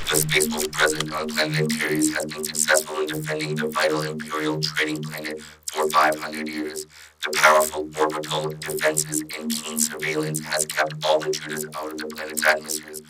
The Space Wolf's presence on planet Antares has been successful in defending the vital Imperial trading planet for 500 years. The powerful orbital defenses and keen surveillance has kept all intruders out of the planet's atmospheres,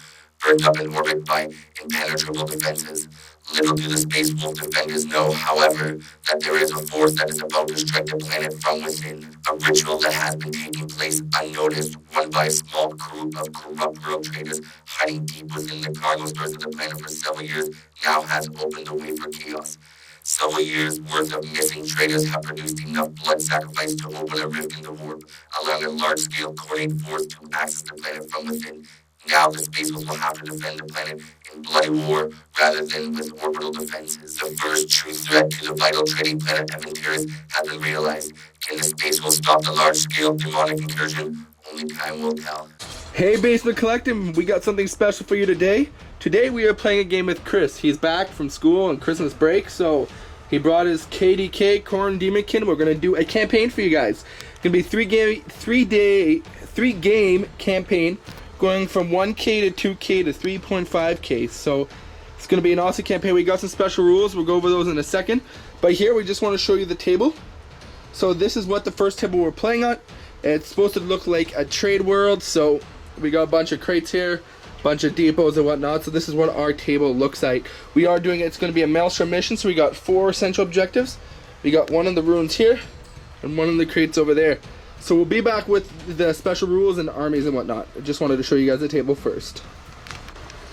burnt up in orbit by impenetrable defenses. Little do the Space Wolf defenders know, however, that there is a force that is about to strike the planet from within. A ritual that has been taking place unnoticed, run by a small group of corrupt world traders hiding deep within the cargo stores of the planet for several years, now has opened the way for chaos. Several years' worth of missing traders have produced enough blood sacrifice to open a rift in the warp, allowing a large-scale Khornate force to access the planet from within. Now the Space Wolves will have to defend the planet in bloody war rather than with orbital defenses. The first true threat to the vital trading planet of Antares has been realized. Can the Space Wolves stop the large-scale demonic incursion? Only time will tell. Hey Basement Collective, we got something special for you today. Today we are playing a game with Chris. He's back from school on Christmas break, so he brought his KDK Khorn Demonkin. We're gonna do a campaign for you guys. It's gonna be three game campaign, going from 1K to 2K to 3.5K. So it's gonna be an awesome campaign. We got some special rules. We'll go over those in a second. But here we just want to show you the table. So this is what the first table we're playing on. It's supposed to look like a trade world. So we got a bunch of crates here, bunch of depots and whatnot. So this is what our table looks like. We are doing it. It's going to be a Maelstrom mission. So we got 4 essential objectives. We got one in the ruins here and one in the crates over there. So we'll be back with the special rules and armies and whatnot. I just wanted to show you guys the table first.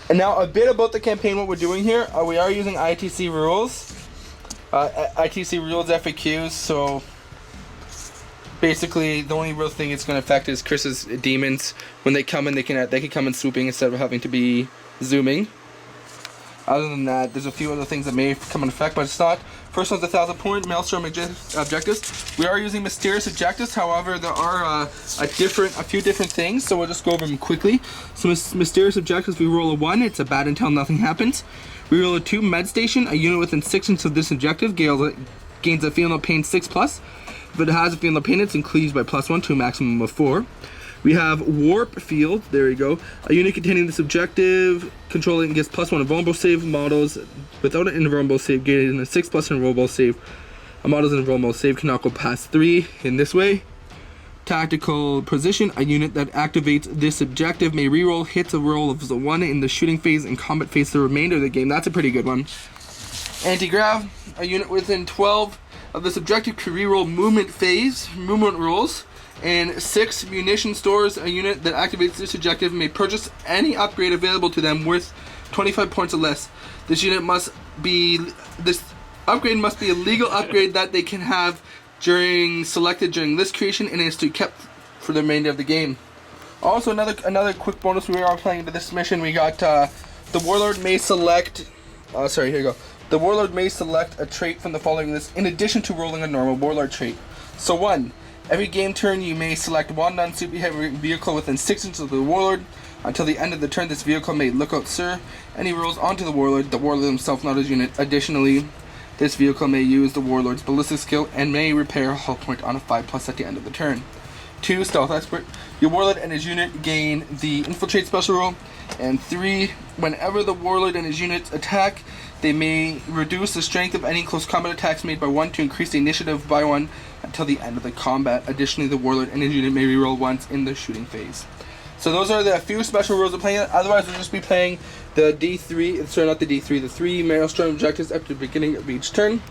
And now a bit about the campaign, what we're doing here. We are using ITC rules. ITC rules FAQs, so basically the only real thing it's going to affect is Chris's demons. When they come in, they can come in swooping instead of having to be zooming. Other than that, there's a few other things that may come in effect, but it's not. First one's 1,000 point Maelstrom objectives. We are using mysterious objectives, however, there are a few different things, so we'll just go over them quickly. So mysterious objectives, we roll a 1, it's a bad until nothing happens. We roll a 2, med station, a unit within 6 inches of this objective gains a feeling of pain 6+. If it has a feeling of pain, it's increased by +1 to a maximum of 4. We have warp field, there you go. A unit containing this objective, controlling gets +1 invulnerable save. Models without an invulnerable save gain a 6+ invulnerable save. A model's invulnerable save cannot go past 3 in this way. Tactical position, a unit that activates this objective may reroll hits a roll of 1 in the shooting phase and combat phase the remainder of the game. That's a pretty good one. Anti-grav, a unit within 12 of this objective can reroll movement rolls. And 6 munition stores, a unit that activates this objective may purchase any upgrade available to them worth 25 points or less. This upgrade must be a legal upgrade that they can have selected during list creation and is to be kept for the remainder of the game. Also, another quick bonus, we are playing into this mission. We got the Warlord may select. Here you go. The Warlord may select a trait from the following list in addition to rolling a normal Warlord trait. So 1. Every game turn, you may select one non-super heavy vehicle within 6 inches of the Warlord. Until the end of the turn, this vehicle may look out, sir. Any rolls onto the Warlord himself, not his unit. Additionally, this vehicle may use the Warlord's ballistic skill and may repair a hull point on a 5+ at the end of the turn. 2. Stealth expert. Your Warlord and his unit gain the infiltrate special roll. And 3. Whenever the Warlord and his units attack, they may reduce the strength of any close combat attacks made by 1 to increase the initiative by 1 until the end of the combat. Additionally, the Warlord and his unit may reroll once in the shooting phase. So those are the few special rules we're playing. Otherwise, we'll just be playing the the 3 Maelstrom objectives at the beginning of each turn.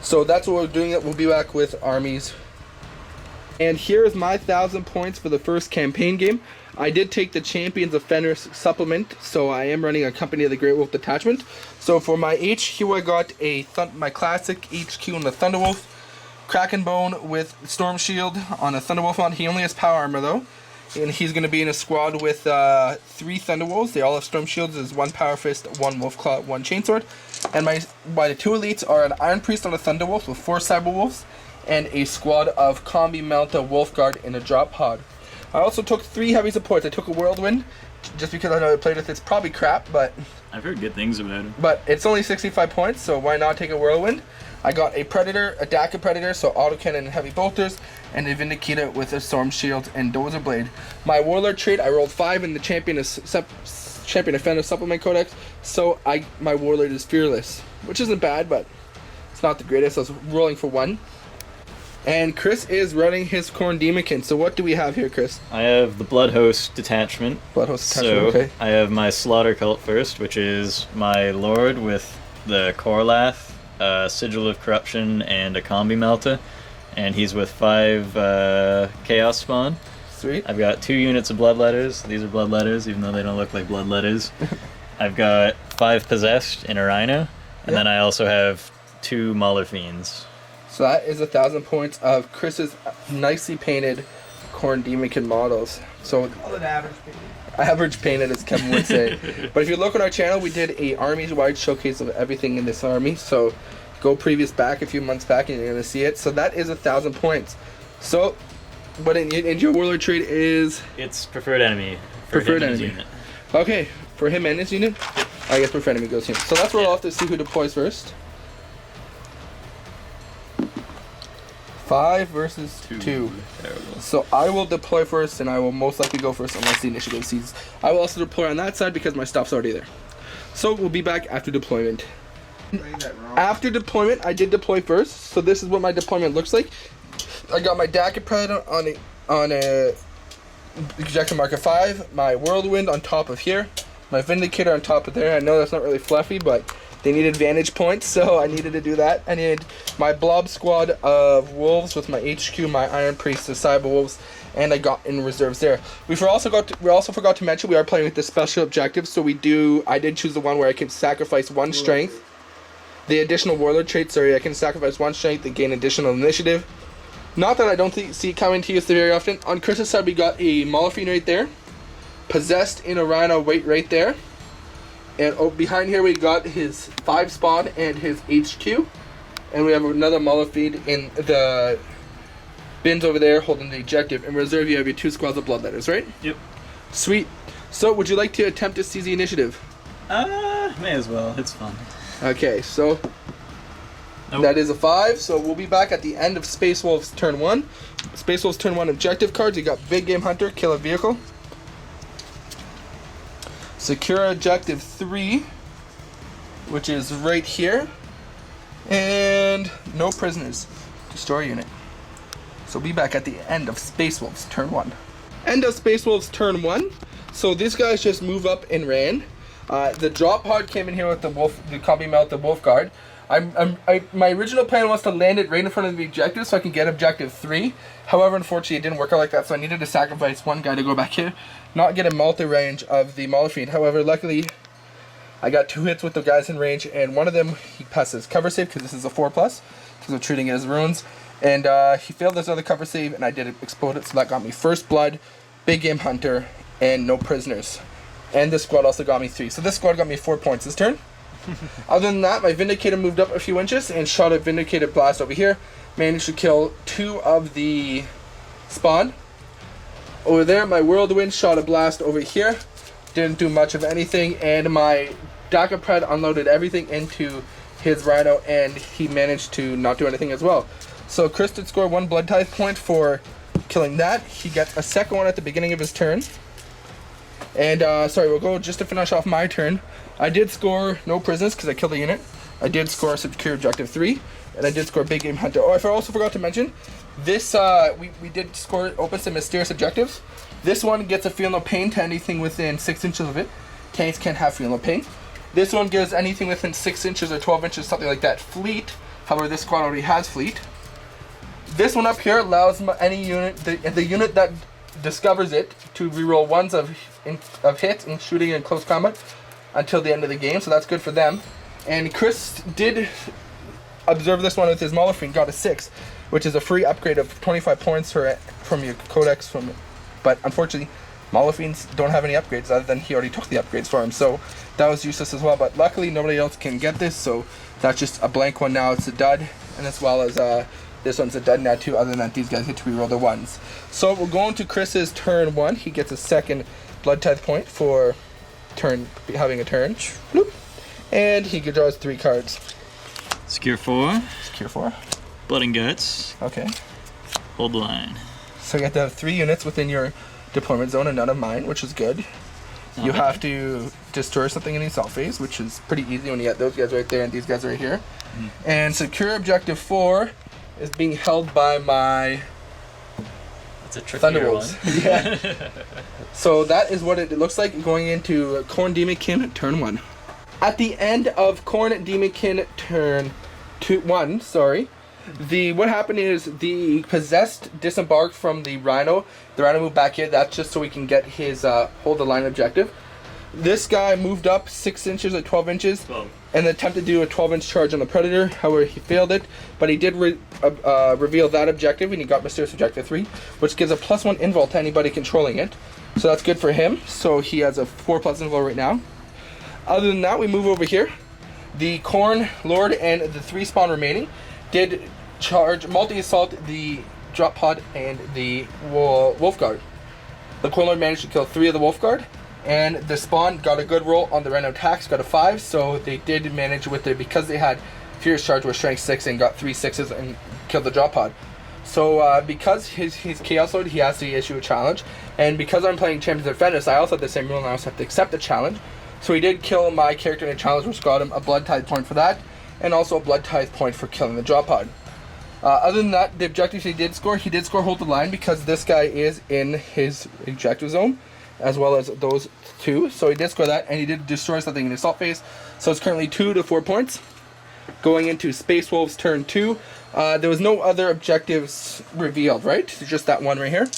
So that's what we're doing. We'll be back with armies. And here is my 1,000 points for the first campaign game. I did take the Champions of Fenris supplement, so I am running a Company of the Great Wolf detachment. So for my HQ, I got my classic HQ on the Thunderwolf, Krakenbone with Storm Shield on a Thunderwolf mod. He only has power armor though, and he's going to be in a squad with 3 Thunderwolves. They all have Storm Shields. There's 1 Power Fist, 1 Wolf Claw, 1 Chainsword. And my 2 elites are an Iron Priest on a Thunderwolf with 4 Cyberwolves, and a squad of Combi Melta Wolf Guard in a drop pod. I also took 3 heavy supports. I took a Whirlwind, just because I know I played with it's probably crap, but I've heard good things about it. But it's only 65 points, so why not take a Whirlwind? I got a Predator, a Daka Predator, so autocannon and heavy bolters, and a Vindicator with a Storm Shield and Dozer Blade. My Warlord trait, I rolled 5 in the Champion of champion defender supplement codex, so my warlord is fearless, which isn't bad, but it's not the greatest. I was rolling for 1. And Chris is running his Khorn Demonkin. So what do we have here, Chris? I have the Blood Host detachment. Blood Host detachment, so okay. I have my Slaughter Cult first, which is my Lord with the Korlath, Sigil of Corruption, and a Combi Melta. And he's with 5 Chaos Spawn. Sweet. I've got 2 units of Bloodletters. These are Bloodletters, even though they don't look like Bloodletters. I've got 5 Possessed in a Rhino. And then I also have 2 Mauler Fiends. So that is 1,000 points of Chris's nicely painted Khorn Demonkin models. So Call it average painted. Average painted, as Kevin would say. But if you look on our channel, we did a armies-wide showcase of everything in this army. So go previous back a few months back and you're going to see it. So that is 1,000 points. So, but in your warlord trait is? It's preferred enemy. Preferred enemy. Unit. Okay, for him and his unit? I guess preferred enemy goes here. So let's roll off to see who deploys first. 5 versus 2. Terrible. So I will deploy first, and I will most likely go first unless the initiative sees. I will also deploy on that side because my stuff's already there. So we'll be back after deployment. After deployment, I did deploy first. So this is what my deployment looks like. I got my Dakapred on a objective marker 5, my Whirlwind on top of here, my Vindicator on top of there. I know that's not really fluffy, but they needed vantage points, so I needed to do that. I needed my blob squad of wolves with my HQ, my Iron Priest, the Cyber Wolves, and I got in reserves there. We also forgot to mention we are playing with the special objectives, so I did choose the one where I can sacrifice 1 strength. The additional warlord trait, sorry, I can sacrifice 1 strength and gain additional initiative. Not that I don't see it coming to use very often. On Chris's side, we got a Mauler right there, Possessed in a Rhino right there. And behind here we got his 5 spawn and his HQ. And we have another Mauler in the bins over there holding the objective. In reserve you have your 2 squads of Bloodletters, right? Yep. Sweet. So would you like to attempt to seize the initiative? May as well. It's fun. Okay, so that is a 5. So we'll be back at the end of Space Wolf's turn 1. Space Wolf's turn 1 objective cards. You got Big Game Hunter, kill a vehicle. Secure objective 3, which is right here, and no prisoners. Destroy unit. So be back at the end of Space Wolf's turn 1. End of Space Wolf's turn 1. So these guys just move up and ran. The drop pod came in here with the wolf, the Combi Melt, the Wolf Guard. My original plan was to land it right in front of the objective so I can get objective 3. However, unfortunately, it didn't work out like that, so I needed to sacrifice 1 guy to go back here, not get a multi-range of the Mauler Fiend. However, luckily, I got 2 hits with the guys in range, and one of them, he passes cover save, because this is a 4+, because we're treating it as runes. And he failed this other cover save, and I did explode it, so that got me first blood, Big Game Hunter, and no prisoners. And this squad also got me 3. So this squad got me 4 points this turn. Other than that, my Vindicator moved up a few inches and shot a Vindicator blast over here. Managed to kill 2 of the spawn. Over there, my Whirlwind shot a blast over here. Didn't do much of anything. And my Dakapred unloaded everything into his Rhino, and he managed to not do anything as well. So Chris did score 1 blood tithe point for killing that. He gets a second one at the beginning of his turn. And sorry, we'll go just to finish off my turn. I did score no prisoners because I killed a unit. I did score secure objective 3, and I did score Big Game Hunter. Oh, I also forgot to mention, this we did score open some mysterious objectives. This one gets a feel no pain to anything within 6 inches of it. Tanks can't have feel no pain. This one gives anything within 6 inches or 12 inches, something like that, fleet. However, this squad already has fleet. This one up here allows any unit, the unit that discovers it, to reroll 1s of hits and shooting in close combat until the end of the game, so that's good for them. And Chris did observe this one with his Mauler Fiend, got a 6, which is a free upgrade of 25 points from your codex. But unfortunately, Mauler Fiends don't have any upgrades other than he already took the upgrades for him, so that was useless as well. But luckily, nobody else can get this, so that's just a blank one now. It's a dud, and as well as this one's a dud now too, other than that these guys get to reroll their 1s. So we're going to Chris's turn 1. He gets a second blood tithe point for having a turn. Bloop. And he draws 3 cards. Secure 4. Secure 4. Blood and Guts. Okay. Hold the line. So you have to have 3 units within your deployment zone and none of mine, which is good. You have to destroy something in the assault phase, which is pretty easy when you got those guys right there and these guys right here. And secure objective 4 is being held by my That's a trickier one. yeah. So that is what it looks like going into Khorn Demonkin turn 1. At the end of Khorn Demonkin turn 1, what happened is the possessed disembarked from the Rhino. The Rhino moved back here. That's just so we can get his hold the line objective. This guy moved up 6 inches or 12 inches 12. and attempted to do a 12-inch charge on the Predator. However, he failed it, but he did reveal that objective, and he got Mysterious Objective 3, which gives a +1 invul to anybody controlling it. So that's good for him. So he has a 4+ invul right now. Other than that, we move over here. The Khorn Lord and the 3 spawn remaining did charge multi-assault the drop pod and the Wolf Guard. The Khorn Lord managed to kill 3 of the Wolf Guard, and the spawn got a good roll on the random attacks, got a 5, so they did manage with it because they had Furious Charge with strength 6 and got 3 6s and killed the drop pod. So because he's Chaos Lord, he has to issue a challenge, and because I'm playing Champions of Defenders, I also have the same rule and I also have to accept the challenge. So he did kill my character in a challenge, which got him a Blood Tithe point for that, and also a Blood Tithe point for killing the drop pod. Other than that, the objectives he did score hold the line because this guy is in his objective zone, as well as those 2. So he did score that, and he did destroy something in the assault phase. So it's currently 2 to 4 points. Going into Space Wolves turn 2, there was no other objectives revealed, right? It's just that one right here.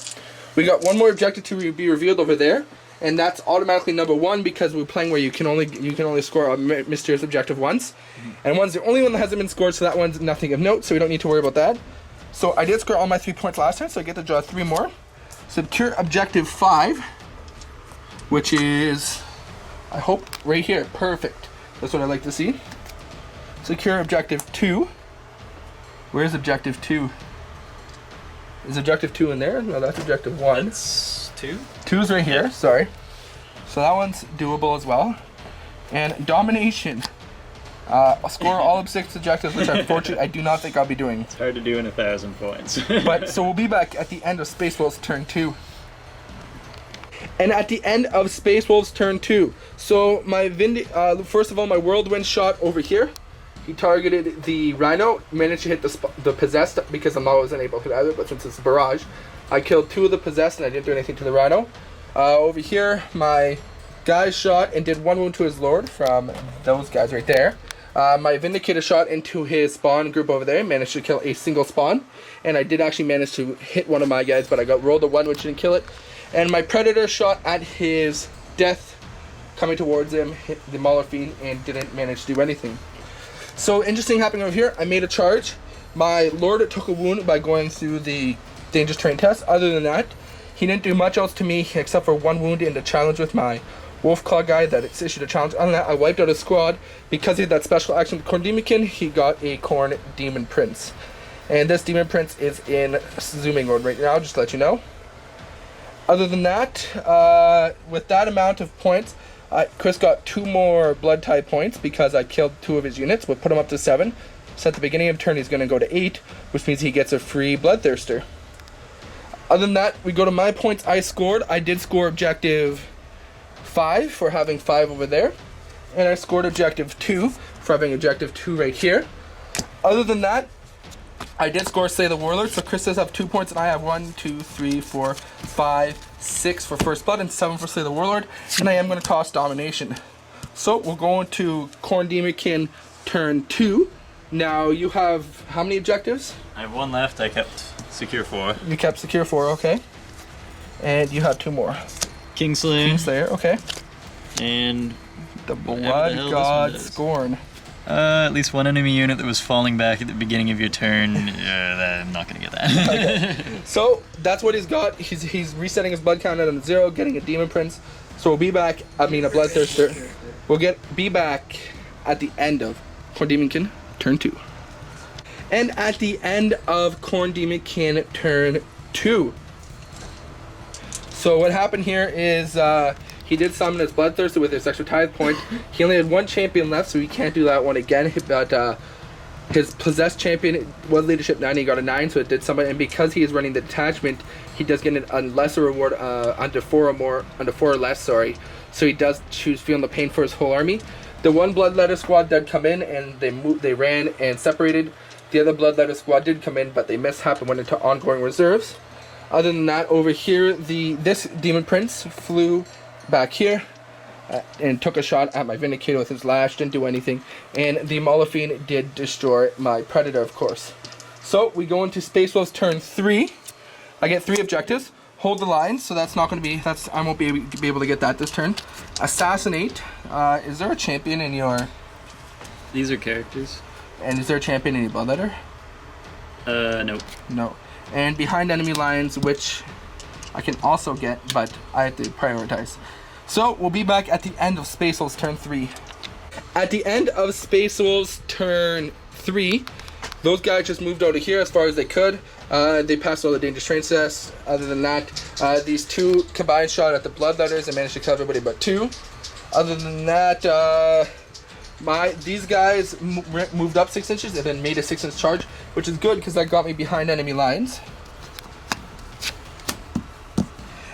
We got one more objective to be revealed over there, and that's automatically number 1 because we're playing where you can only score a mysterious objective once, and 1's the only one that hasn't been scored, so that one's nothing of note, so we don't need to worry about that. So I did score all my 3 points last time, so I get to draw 3 more. Secure objective 5, which is, I hope, right here. Perfect. That's what I like to see. Secure objective 2. Where's objective 2? Is objective 2 in there? No, that's objective 1. That's 2? 2's right here, sorry. So that one's doable as well. And domination. I'll score all of 6 objectives, which unfortunately I do not think I'll be doing. It's hard to do in 1,000 points. But so we'll be back at the end of Space Wolves turn 2. And at the end of Space Wolves turn 2, so my first of all, my whirlwind shot over here. He targeted the Rhino, managed to hit the possessed because I wasn't able to either, but since it's a barrage, I killed 2 of the possessed and I didn't do anything to the Rhino. Over here, my guy shot and did 1 wound to his Lord from those guys right there. My Vindicator shot into his spawn group over there, managed to kill a single spawn, and I did actually manage to hit one of my guys, but I got rolled a 1 which didn't kill it. And my Predator shot at his death, coming towards him, hit the Mauler Fiend, and didn't manage to do anything. So interesting happening over here. I made a charge. My Lord took a wound by going through the dangerous terrain test. Other than that, he didn't do much else to me except for 1 wound in the challenge with my Wolf Claw guy that issued a challenge. Other than that, I wiped out his squad. Because he had that special action with Khorn Demonkin, he got a Khorn Demon Prince. And this Demon Prince is in zooming mode right now, just to let you know. Other than that, with that amount of points, Chris got 2 more Blood Tithe points because I killed 2 of his units, would put him up to 7. So at the beginning of turn, he's going to go to 8, which means he gets a free Bloodthirster. Other than that, we go to my points I scored. I did score objective 5 for having 5 over there, and I scored objective 2 for having objective 2 right here. Other than that, I did score Slay the Warlord, so Chris does have 2 points, and I have 1, 2, 3, 4, 5, 6 for First Blood, and 7 for Slay the Warlord, and I am going to toss Domination. So we'll go into Khorn Demonkin turn 2. Now you have how many objectives? I have 1 left. I kept Secure 4. You kept Secure 4, okay. And you have 2 more. Kingslayer. Kingslayer, okay. And the Blood God Scorn. At least 1 enemy unit that was falling back at the beginning of your turn. I'm not gonna get that. Okay. So that's what he's got. He's resetting his blood count at 0, getting a Demon Prince. So we'll be back. I mean a Bloodthirster. We'll be back at the end of Khorn Demonkin turn 2. And at the end of Khorn Demonkin turn 2. So what happened here is he did summon his Bloodthirster with his extra tithe point. He only had 1 champion left, so he can't do that one again. But his possessed champion was leadership 9. He got a 9, so it did summon. And because he is running the detachment, he does get a lesser reward under 4 or less. Sorry. so he does choose feeling the pain for his whole army. The one Bloodletter squad did come in, and they ran and separated. The other Bloodletter squad did come in, but they mishap and went into ongoing reserves. Other than that, over here, this Demon Prince flew back here and took a shot at my Vindicator with his lash, didn't do anything. And the Molephine did destroy my Predator, of course. So we go into Space Wolves turn 3. I get 3 objectives. Hold the line, so that's not going to be, I won't be able to get that this turn. Assassinate. Is there a champion in your... These are characters. And is there a champion in your Bloodletter? Nope. No. And behind enemy lines, which I can also get, but I have to prioritize. So we'll be back at the end of Space Wolves turn 3. At the end of Space Wolves turn 3, those guys just moved out of here as far as they could. They passed all the dangerous train tests. Other than that, these 2 combined shot at the Bloodletters and managed to kill everybody but 2. Other than that, these guys moved up 6 inches and then made a 6-inch charge, which is good because that got me behind enemy lines.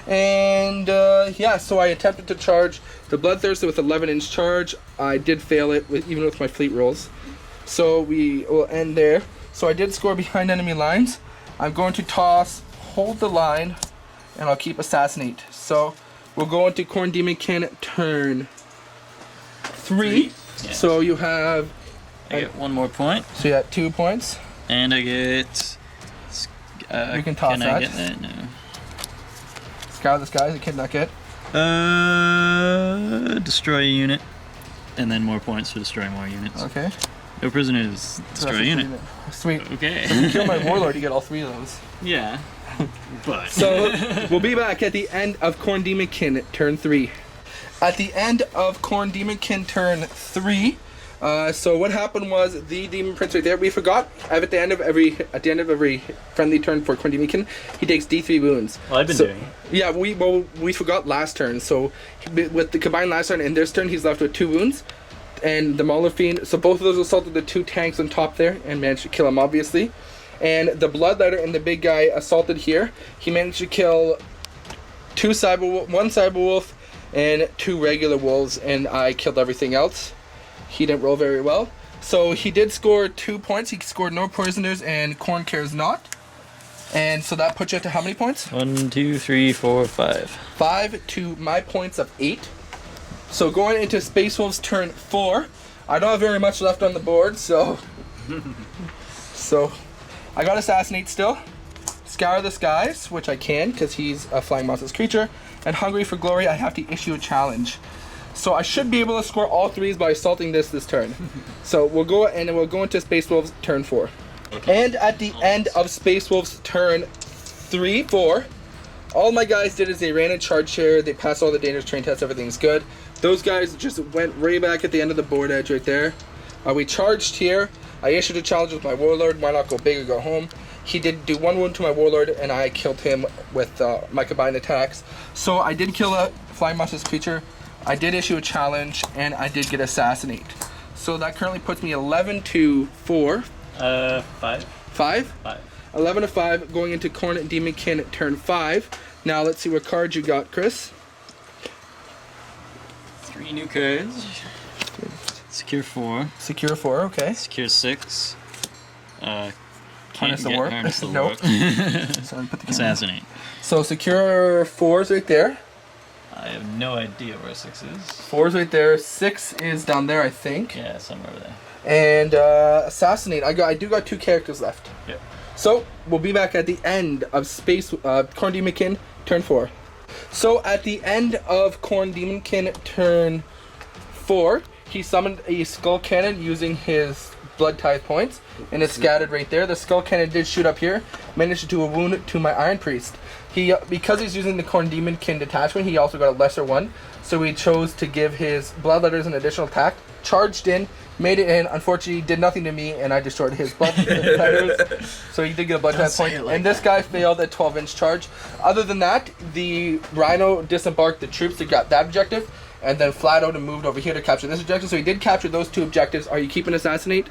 And yeah, so I attempted to charge the Bloodthirster with 11-inch charge. I did fail it even with my fleet rolls. So we will end there. So I did score behind enemy lines. I'm going to toss, hold the line, and I'll keep Assassinate. So we'll go into Khorne Demonkin turn 3. Yeah. So you have... I get 1 more point. So you got 2 points. And I get... You can toss can that. I get that? No. Scour the skies, I cannot get. Destroy a unit. And then more points for destroying more units. Okay. No prisoners, destroy a unit. Sweet. Okay. If you kill my Warlord, you get all 3 of those. Yeah. But. So, we'll be back at the end of Khorne Demonkin turn 3. At the end of Khorne Demonkin turn 3, so what happened was the Demon Prince right there, we forgot at the end of every friendly turn for Khorne Demonkin, he takes D3 wounds. Well, I've been doing it. Yeah, we forgot last turn, so with the combined last turn and this turn, he's left with 2 wounds. And the Molephine, so both of those assaulted the 2 tanks on top there and managed to kill him, obviously. And the Bloodletter and the big guy assaulted here. He managed to kill 1 Cyberwolf and 2 regular wolves, and I killed everything else. He didn't roll very well. So he did score 2 points. He scored no prisoners, and Khorne cares not. And so that puts you up to how many points? 1, 2, 3, 4, 5. 5 to my points of 8. So going into Space Wolves turn 4, I don't have very much left on the board, so I got Assassinate still, Scour the Skies, which I can because he's a flying monstrous creature, and Hungry for Glory, I have to issue a challenge. So I should be able to score all 3s by assaulting this turn. So we'll go into Space Wolves turn 4. Okay. And at the end of Space Wolves turn 4, all my guys did is they ran and charged here, they passed all the dangerous train tests, everything's good. Those guys just went right back at the end of the board edge right there. We charged here. I issued a challenge with my Warlord. Why not go big or go home? He did do 1 wound to my Warlord, and I killed him with my combined attacks. So I did kill a flying monstrous creature. I did issue a challenge, and I did get Assassinate. So that currently puts me 11 to 4. 5. 5? 5. 11 to 5, going into Khorne Demonkin turn 5. Now let's see what cards you got, Chris. 3 new cards. Secure 4. Secure 4, okay. Secure 6. Harness the Warp. Nope. So put the Assassinate. So secure 4's right there. I have no idea where 6 is. 4's right there. 6 is down there, I think. Yeah, somewhere over there. And Assassinate. I do got 2 characters left. Yep. So we'll be back at the end of Khorne Demonkin turn 4. So at the end of Khorne Demonkin turn 4, he summoned a Skull Cannon using his Blood Tithe points, and it's scattered right there. The Skull Cannon did shoot up here, managed to do a wound to my Iron Priest. Because he's using the Khorne Demonkin detachment, he also got a lesser one, so he chose to give his Bloodletters an additional attack, charged in, made it in, unfortunately did nothing to me, and I destroyed his Bloodletters. So he did get a Blood Tithe point, like and this guy failed at 12-inch charge. Other than that, the Rhino disembarked the troops that got that objective, and then flat out and moved over here to capture this objective. So he did capture those 2 objectives. Are you keeping Assassinate?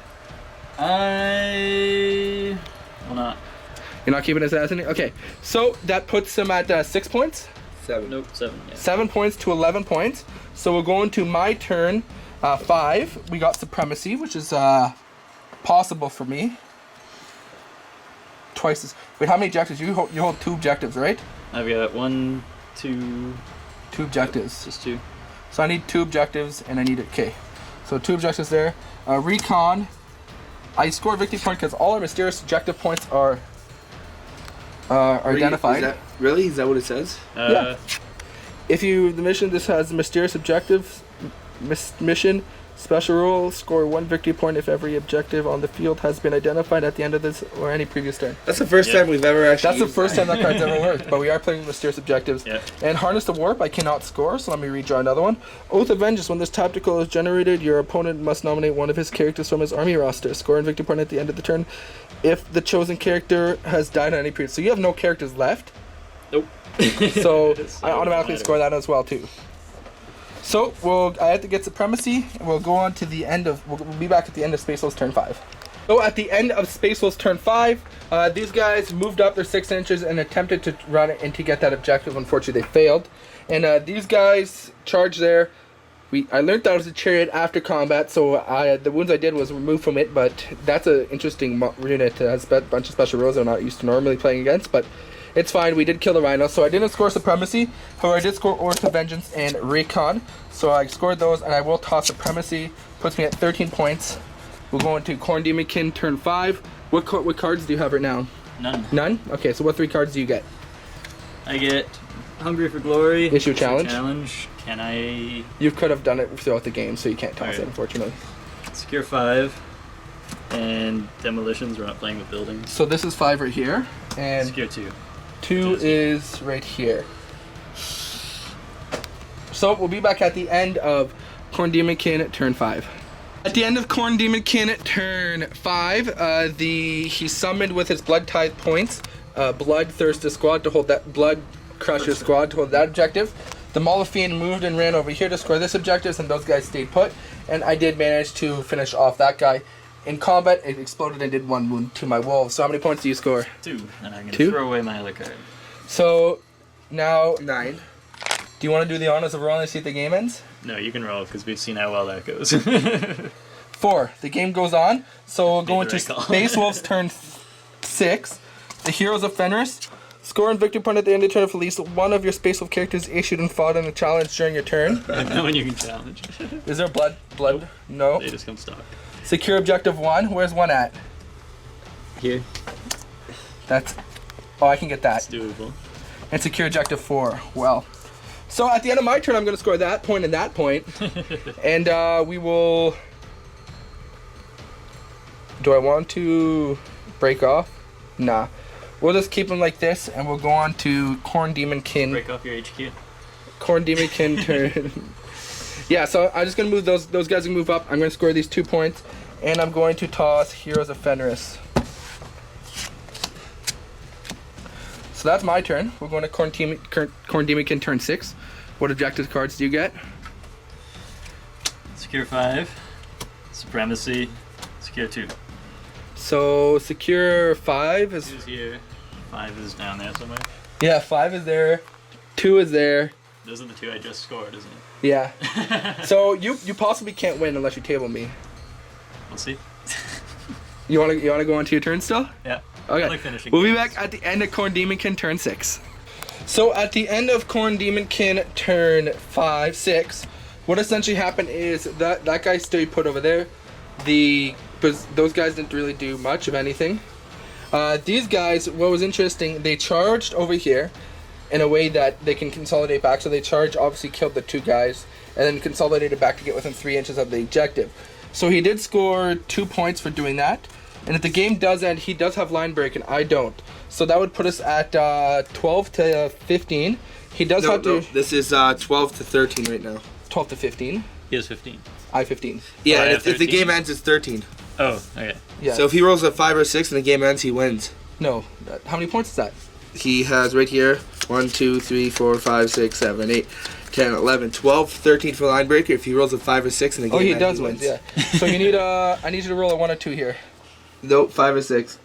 I will not. You're not keeping Assassinate? Okay. So that puts him at 6 points? 7. Nope, 7. Yeah. 7 points to 11 points. So we'll go into my turn. 5. We got Supremacy, which is possible for me. Twice as... Wait, how many objectives? You hold 2 objectives, right? I've got 1, 2... 2 objectives. Just 2. So I need 2 objectives, and I need it. Okay. So 2 objectives there. Recon. I score a victory point because all our mysterious objective points are identified. Is that what it says? Yeah. If the mission this has mysterious objectives, mission special rule, score 1 victory point if every objective on the field has been identified at the end of this or any previous turn. That's the first time we've ever actually. That's the first time that card's ever worked, but we are playing mysterious objectives. Yeah. And Harness the Warp, I cannot score, so let me redraw another one. Oath of Vengeance, when this tactical is generated, your opponent must nominate one of his characters from his army roster. Score 1 victory point at the end of the turn if the chosen character has died on any period. So you have no characters left. Nope. So I automatically score that as well too. So I have to get Supremacy, and we'll go on to the end of. We'll be back at the end of Space Wolf's turn 5. So at the end of Space Wolf's turn 5, these guys moved up their 6 inches and attempted to run it and to get that objective. Unfortunately, they failed. And these guys charged there. I learned that it was a chariot after combat, so the wounds I did was removed from it. But that's an interesting unit. It has a bunch of special rules I'm not used to normally playing against, but. It's fine, we did kill the Rhino, so I didn't score Supremacy. However, I did score Oath of Vengeance and Recon. So I scored those, and I will toss Supremacy. Puts me at 13 points. We'll go into Khorn Demonkin turn 5. What cards do you have right now? None. None? Okay, so what 3 cards do you get? I get Hungry for Glory. Issue challenge. Can I... You could have done it throughout the game, so you can't toss Okay. it, unfortunately. Secure 5. And Demolitions, we're not playing with buildings. So this is 5 right here, and Secure 2. 2 is right here. So we'll be back at the end of Khorn Demonkin turn 5. At the end of Khorn Demonkin turn 5, he summoned with his Blood Tithe points, Bloodthirster squad to hold that Blood Crusher squad to hold that objective. The Malefian moved and ran over here to score this objective, and those guys stayed put. And I did manage to finish off that guy. In combat, it exploded and did 1 wound to my wolves. So how many points do you score? 2. And I'm going 2? to throw away my other card. So now, 9. do you want to do the honors of rolling to see if the game ends? No, you can roll because we've seen how well that goes. 4. The game goes on. So we'll go Make the into right call. Space Wolves turn 6. The Heroes of Fenris. Score and victory point at the end of the turn if at least one of your Space Wolf characters issued and fought in a challenge during your turn. No one you can challenge. Is there blood? No. They just come stock. Secure objective 1. Where's 1 at? Here. That's... Oh, I can get that. It's doable. And secure objective 4. Well. So at the end of my turn, I'm going to score that point and that point. And we will... Do I want to break off? Nah. We'll just keep them like this, and we'll go on to Khorn Demonkin. Break off your HQ. Khorn Demonkin turn... Yeah, so I'm just going to move those guys can move up. I'm going to score these 2 points, and I'm going to toss Heroes of Fenris. So that's my turn. We're going to Khorn Demonkin turn 6. What objective cards do you get? Secure 5. Supremacy. Secure 2. So secure 5 is... 2 is here. 5 is down there somewhere. Yeah, 5 is there. 2 is there. Those are the 2 I just scored, isn't it? Yeah. So you possibly can't win unless you table me. We'll see. You wanna go on to your turn still? Yeah. Okay. I like finishing We'll be games. back at the end of Khorn Demonkin turn 6. So at the end of Khorn Demonkin turn 6, what essentially happened is that guy stayed put over there. Those guys didn't really do much of anything. These guys, what was interesting, they charged over here in a way that they can consolidate back. So they charged, obviously killed the 2 guys, and then consolidated back to get within 3 inches of the objective. So he did score 2 points for doing that. And if the game does end, he does have line break, and I don't. So that would put us at 12 to 15. He does have to... This is 12 to 13 right now. 12 to 15. He has 15. I 15. Yeah, I and have if the 13. game ends, it's 13. Oh, okay. Yeah. So if he rolls a 5 or 6 and the game ends, he wins. No. How many points is that? He has right here 1, 2, 3, 4, 5, 6, 7, 8, 10, 11, 12, 13 for line breaker. If he rolls a 5 or 6 in the game, Oh, he ends, does win. win. Yeah. So you need I need you to roll a 1 or 2 here. Nope, 5 or 6.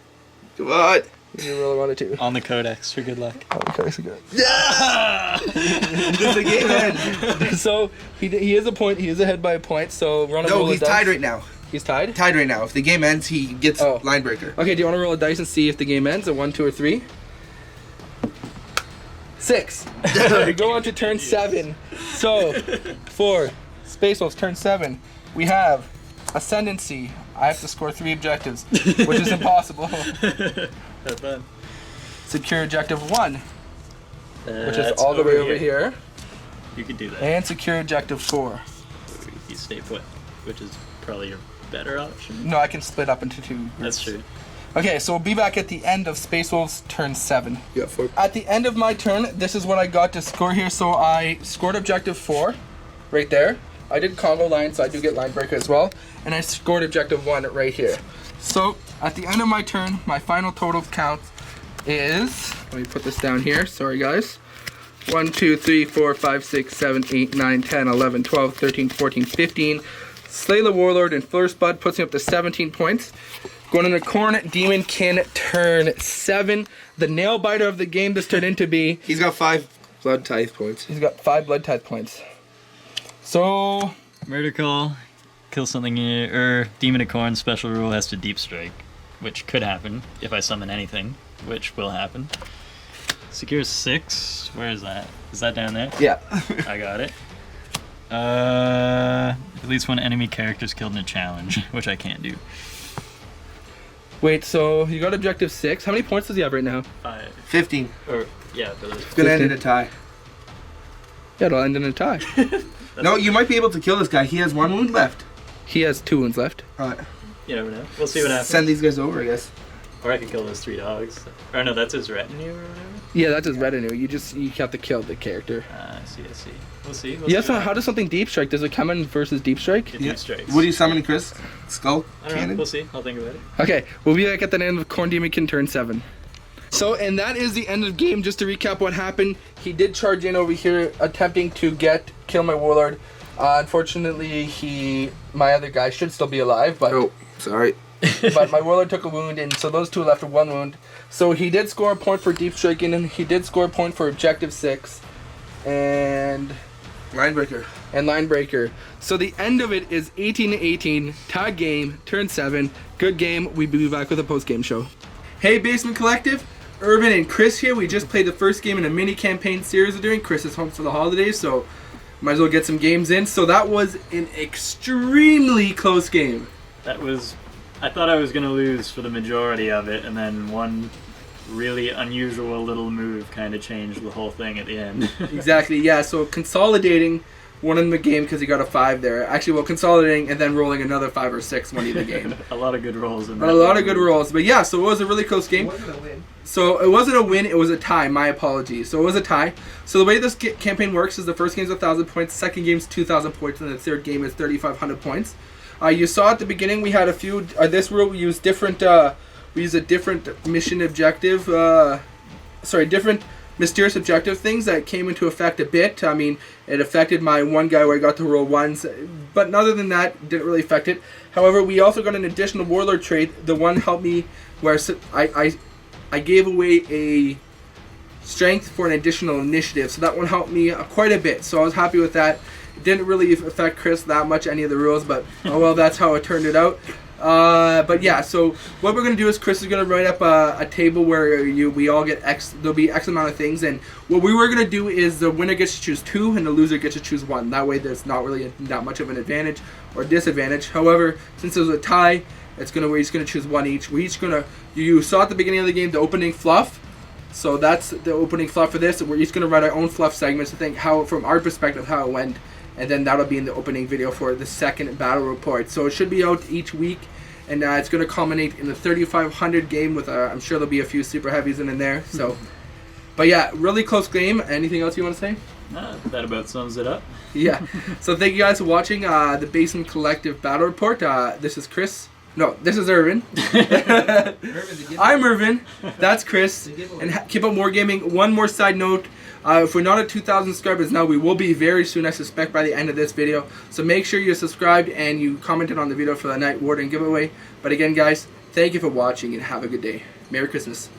Come on. You really wanted to. On the codex for good luck. Okay, so good. Yeah! Does the game end? So he is a point. He is ahead by a point. So run a roll No, he's of dice. tied right now. He's tied. Tied right now. If the game ends, he gets Oh. line breaker. Okay, do you want to roll a dice and see if the game ends? A 1, 2, or 3? 6. We go on to turn 7. So for Space Wolves turn 7, we have Ascendancy. I have to score 3 objectives, which is impossible. Have fun. Secure objective 1, which is all the way over here. You could do that. And secure objective 4. You stay put, which is probably your better option. No, I can split up into 2 groups. That's true. Okay, so we'll be back at the end of Space Wolves turn 7. You got 4. At the end of my turn, this is what I got to score here. So I scored objective 4, right there. I did combo line, so I do get line breaker as well. And I scored objective 1 right here. So at the end of my turn, my final total count is, let me put this down here, sorry guys. 1, 2, 3, 4, 5, 6, 7, 8, 9, 10, 11, 12, 13, 14, 15. Slay the Warlord and First Blood puts me up to 17 points. Going into Khornate Demonkin turn 7. The nail biter of the game this turned into be. He's got 5 blood tithe points. He's got 5 blood tithe points. So Murder Call, kill something, or Demon of Khorne special rule has to deep strike, which could happen if I summon anything, which will happen. Secure 6, where is that? Is that down there? yeah. I got it. At least one enemy character is killed in a challenge, which I can't do. Wait, so you got objective 6. How many points does he have right now? 5. 15. Or, yeah, but It's gonna end in a tie. Yeah, it'll end in a tie. No, you might be able to kill this guy. He has 1 wound left. He has 2 wounds left. Alright. you never know. We'll see what happens. Send these guys over, I guess. Or I could kill those 3 dogs. Or no, that's his retinue or whatever. Yeah, that's his retinue. You have to kill the character. I see. We'll see. Yeah, so how does something deep strike? Does it come in versus deep strike? Deep strikes. What are you summoning, Chris? Skull? I don't know. Cannon? We'll see. I'll think about it. Okay, we'll be back at the end of Khornate Demonkin turn 7. So, and that is the end of the game. Just to recap what happened, he did charge in over here, attempting to kill my Warlord. Unfortunately, my other guy should still be alive, but Oh, sorry. but my Warlord took a wound, and so those 2 left with 1 wound. So he did score a point for deep striking, and he did score a point for objective 6, and Line breaker. line breaker. So the end of it is 18-18, tie game, turn 7. Good game. We'll be back with a post game show. Hey, Basement Collective. Irvin and Chris here. We just played the first game in a mini campaign series we're doing. Chris is home for the holidays, so might as well get some games in. So that was an extremely close game. That was... I thought I was going to lose for the majority of it, and then one really unusual little move kind of changed the whole thing at the end. Exactly, yeah. So consolidating one in the game because he got a 5 there. Actually, well, consolidating and then rolling another 5 or 6 winning the game. A lot of good rolls in that. A lot of good rolls. But yeah, so it was a really close game. So it wasn't a win, it was a tie. My apologies. So it was a tie. So the way this campaign works is the first game's 1,000 points, second game's 2,000 points, and the third game is 3,500 points. You saw at the beginning we had a few. This rule we use different. We use a different mission objective. Different mysterious objective things that came into effect a bit. I mean, it affected my one guy where I got to roll 1s, but other than that, didn't really affect it. However, we also got an additional Warlord trait. The one helped me where I gave away a strength for an additional initiative, so that one helped me quite a bit. So I was happy with that. It didn't really affect Chris that much, any of the rules, but oh well, that's how it turned it out. But yeah, so what we're gonna do is Chris is gonna write up a table where we all get X. There'll be X amount of things, and what we were gonna do is the winner gets to choose 2, and the loser gets to choose 1. That way, there's not really that much of an advantage or disadvantage. However, since there's a tie, we're each gonna choose 1 each. We're each gonna. You saw at the beginning of the game the opening fluff. So that's the opening fluff for this. We're each gonna write our own fluff segments to think how, from our perspective, how it went. And then that'll be in the opening video for the second battle report. So it should be out each week, and it's going to culminate in the 3,500 game with I'm sure there'll be a few super heavies in there. So, but yeah, really close game. Anything else you want to say? That about sums it up. Yeah. So thank you guys for watching the Basement Collective battle report. This is Chris. No, this is Irvin. I'm Irvin. That's Chris. And keep up wargaming. One more side note. If we're not at 2,000 subscribers now, we will be very soon, I suspect, by the end of this video. So make sure you're subscribed and you commented on the video for the Night Warden giveaway. But again, guys, thank you for watching and have a good day. Merry Christmas.